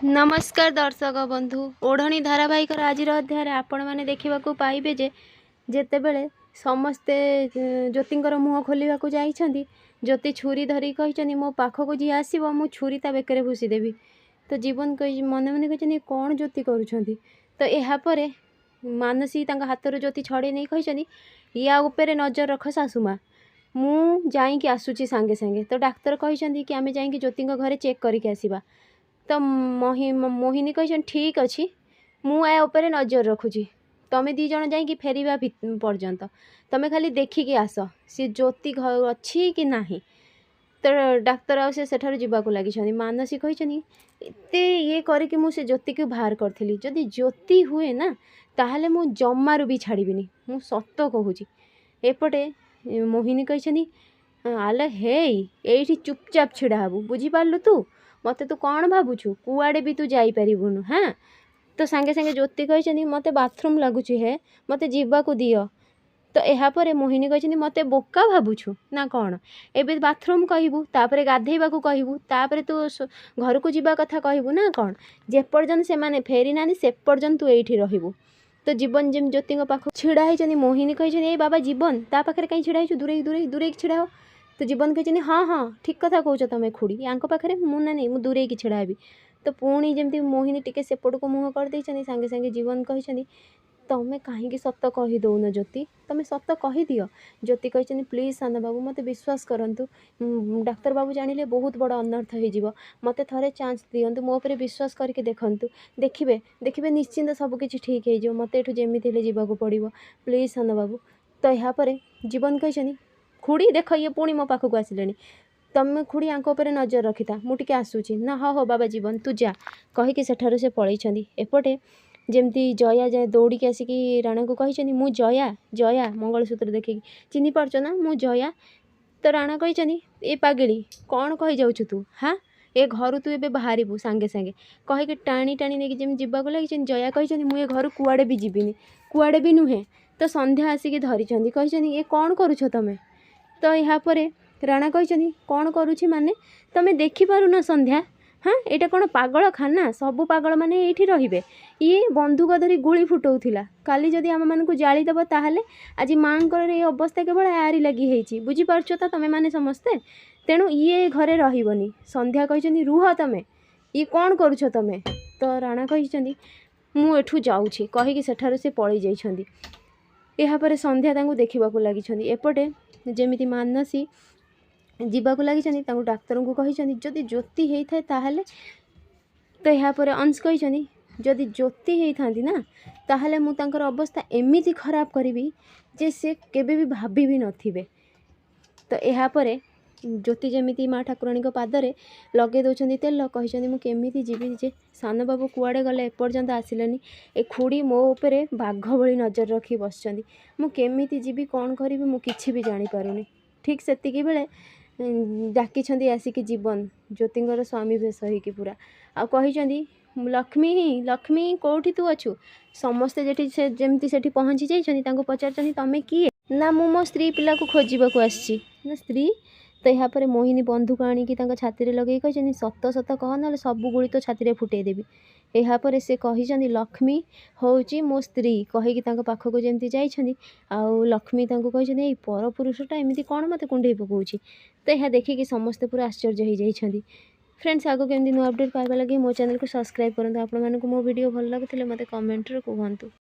नमस्कार दर्शक बंधु ओढ़णी धारावाहिक आज अध्याय आपण मैंने देखा पाइबे जेतेबेले समस्ते ज्योतिंकर मुह खोलिया जाइछंती ज्योति छुरी धरी कही मो पाखक जी आसो मु छुरी ता बेकर भूसीदेवी तो जीवन कही मन मन कही कौन ज्योति करुँच तो यापर मानसी हाथ ज्योति छड़े नहीं कही या उपरे नजर रख सासुमा मु जाइकी आसूची सांगे सांगे तो डाक्तर कही कि आम जा ज्योति घरे चेक करके आसवा तो मोहिनी कही ठीक अच्छी मुझे ऊपर नजर रखुची तमें दी जन जा फेरवा पर्यंत तमें खाली देखिकी आस सी ज्योति अच्छी कि नहीं तो डाक्तर आठार जावाक लगी मानसी कही ये करके मुझे ज्योति को बाहर करी जदि ज्योति हुए ना ताहले मु जमारू भी छाड़बी मु सत कहूँ एपटे मोहिनी कही आले हे ये चुपचाप छिड़ा हबू बुझीपारू तू मत तू कौन भावुछु कुआड़े भी तू जापरुन हाँ तो सांगे सांगे ज्योति कही मत बाथरूम लगुच हे मत जीवाक दियो तो यापर मोहिनी कही मत बोका भावुछु ना कौन एबे बाथरूम कहबू तापर गाधेबा कहबू तापर तू घर को जीवा कथा कहबू ना कौन जेपर्यंत से माने फेरी ना से पर्यंत तू एठी रहबू तो जीवन जम ज्योति पाख छिड़ा होती मोहिनी कही ए बाबा जीवन ता पाखे कहीं छिड़ा दूरे दूरे दूरे छिड़ा हो तो जीवन कही हाँ हाँ ठीक कथा कौच तुम खुड़ी या पाखे मुझे नहीं मुझे दूरे की छिड़ा भी तो पुणी जमी मोहिनी टिके सेपट को मुँह कर सांगे सांगे जीवन कही तुम्हें कहीं सत कही दौन ज्योति तुम्हें सत कहीदि ज्योति कही प्लीज सान बाबू मत विश्वास करंतु डाक्तर बाबू जानिले बहुत बड़ अनर्थ हो मत थे चान्स दिंतु मो पर विश्वास करके देखूँ देखिए देखिए निश्चिंत सबकि ठीक हो मत एठू जमी जावाक पड़ो प्लीज सान बाबू तो यापर जीवन कही खुड़ी देख ये पुणी मो पाखक आसिले तमें खुड़ी आंक उपर नजर रखी था मुझे आसूची ना हाँ हो बाबा जीवन तू जा कहीकि सेठारु से पलैछंती एपटे जमती जया जाए दौड़ी आसिकी राणा को कही मु जया जया मंगलसूत्र देखिकी चिन्ह पार्छ ना मु जया तो राणा कही ए पागिली कौन कही जाऊँ तू हाँ ए घर तू ए बाहरबू सांगे सांगे कहीकि टाणी टाणी नहीं जमी जावाक लगी जया कही मुझे घर कुआड़े भी जीविनी कुआड़े भी नुहे तो संध्या आसिकी धरी कही ए कौन करुछ तमें तो यापर राणा कही कौन करुछि माने तमें देखिपारुन संध्या हाँ यहाँ कौन पागल खाना सबू पागल माने ये रहिबे ये बंदूक धरी गुली फुटाऊला काली जदि आम मानक जालीदेव ताहले आज माँ ये अवस्था केवल यारी लगी है बुझीपारछ तो तमें माने समस्ते तेणु ये घरे रहिबनी संध्या कही रुह तमें ये कौन करुछ तमें तो राणा कही मु एठू जाऊँगी कहीकि सेठारु से पलि जाइछंती यापर संध्या देखा लगी एपटे जमीती मानसी जीवाक लगी डाक्तर को कही जदि ज्योति होता है ताहले तो यापर अंश कही जदि ज्योति होता ना ताहले मु तांकर अवस्था एमिति खराब करी जे से केबे भी भाभी भी नथिबे तो यापर ज्योति जमीती माँ ठाकुराणी पादरे लगे दौरान तेल कही मुझे जीवी जे सान बाबू कुआड़े गले एपर्यंत आसिलेनी ए खुड़ी मो उपरे बाघ भली नजर रखी बसचंदी मुझे जीवी कौन करी मुझे भी जानीपारूनी ठीक सेतिकी बेले डाकी आसिकी जीवन ज्योतिंकर स्वामी भेष होगी पूरा आ कही लक्ष्मी लक्ष्मी कौटी तू अच्छु समस्ते से जमती से पहुँची जाइए पचार तमें किए ना मु मो स्त्री पिला को खोजवाक आसी ना स्त्री तो यापर मोहिनी बंधुक आणिकी छाती लगे कही सत सत कह ना सबू गुड़ी तो छाती फुटेदेवी यापर से कही लक्ष्मी हूँ मो स्त्री कहीकि पाखक जमी जाइछंती आउ लक्ष्मी कही पर पुरुषटा एमती कौन मत कुंडे पकाउछि तो यह देखिकी समस्ते पूरा आश्चर्य हो जाइछंती। फ्रेंड्स आगो केमती नुआ अपडेट पाइबा लगी मो चैनल को सब्सक्राइब करंतु। आपण मानकु मो वीडियो भल लागुथिले मते कमेंट रे कहंतु।